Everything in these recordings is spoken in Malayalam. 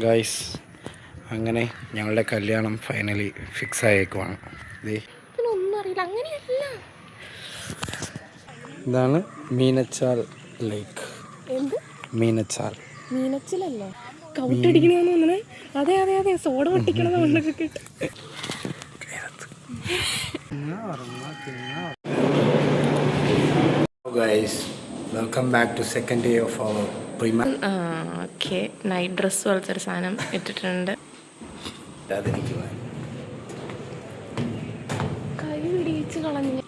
ഗൈസ്, അങ്ങനെ ഞങ്ങളുടെ കല്യാണം ഫൈനലി ഫിക്സ് ആയേക്കുവാണ്. ഒന്നും അറിയില്ല, അങ്ങനെയല്ല. ഇതാണ് മീനച്ചാൽ ലേക്ക്. എന്ത് മീനച്ചാൽ? മീനച്ചിലല്ലേ? കൗട്ടടിക്കണെന്ന് തോന്നണേ. അതെ അതെ അതെ, സോഡ പൊട്ടിക്കണത് കൊണ്ടൊക്കെ. Guys, welcome back to second day of our പ്രീമ. ഓക്കെ, നൈറ്റ് ഡ്രസ് പോലത്തെ ഒരു സാധനം ഇട്ടിട്ടുണ്ട്. കൈ പിടിച്ച് കളഞ്ഞു.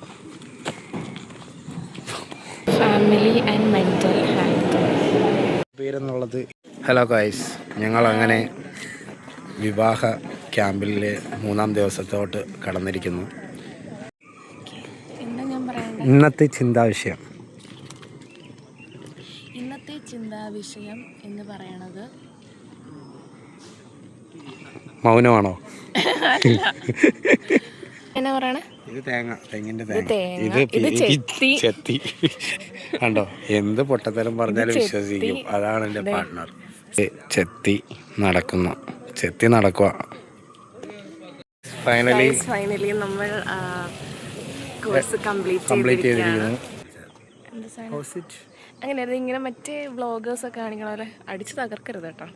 ഫാമിലി ആൻഡ് മെൻ്റൽ ഹെൽത്ത് പേരെന്നുള്ളത്. ഹലോ ഗൈസ്, ഞങ്ങൾ അങ്ങനെ വിവാഹ ക്യാമ്പിലെ 3-ാം ദിവസത്തോട്ട് കടന്നിരിക്കുന്നു. എന്താ ഞാൻ പറയണ്ടേ? ഇന്നത്തെ ചിന്താവിഷയം എന്ന് പറയണത് മൗനമാണോ? എന്നാ പറയണേ? ഇത് തെങ്ങിന്റെ ഇത് ചെത്തി കണ്ടോ? എന്ത് പൊട്ടത്തരം പറഞ്ഞാലും വിശ്വസിക്കും. അതാണ് എൻ്റെ പാർട്ട്ണർ. ചെത്തി നടക്കുക. ഫൈനലി നമ്മൾ കോഴ്സ് കംപ്ലീറ്റ് ചെയ്തിരിക്കുന്നു. അങ്ങനെ ഇങ്ങനെ മറ്റേ വ്ളോഗേഴ്സൊക്കെ കാണിക്കണ പോലെ അടിച്ച് തകർക്കരുത് കേട്ടോ.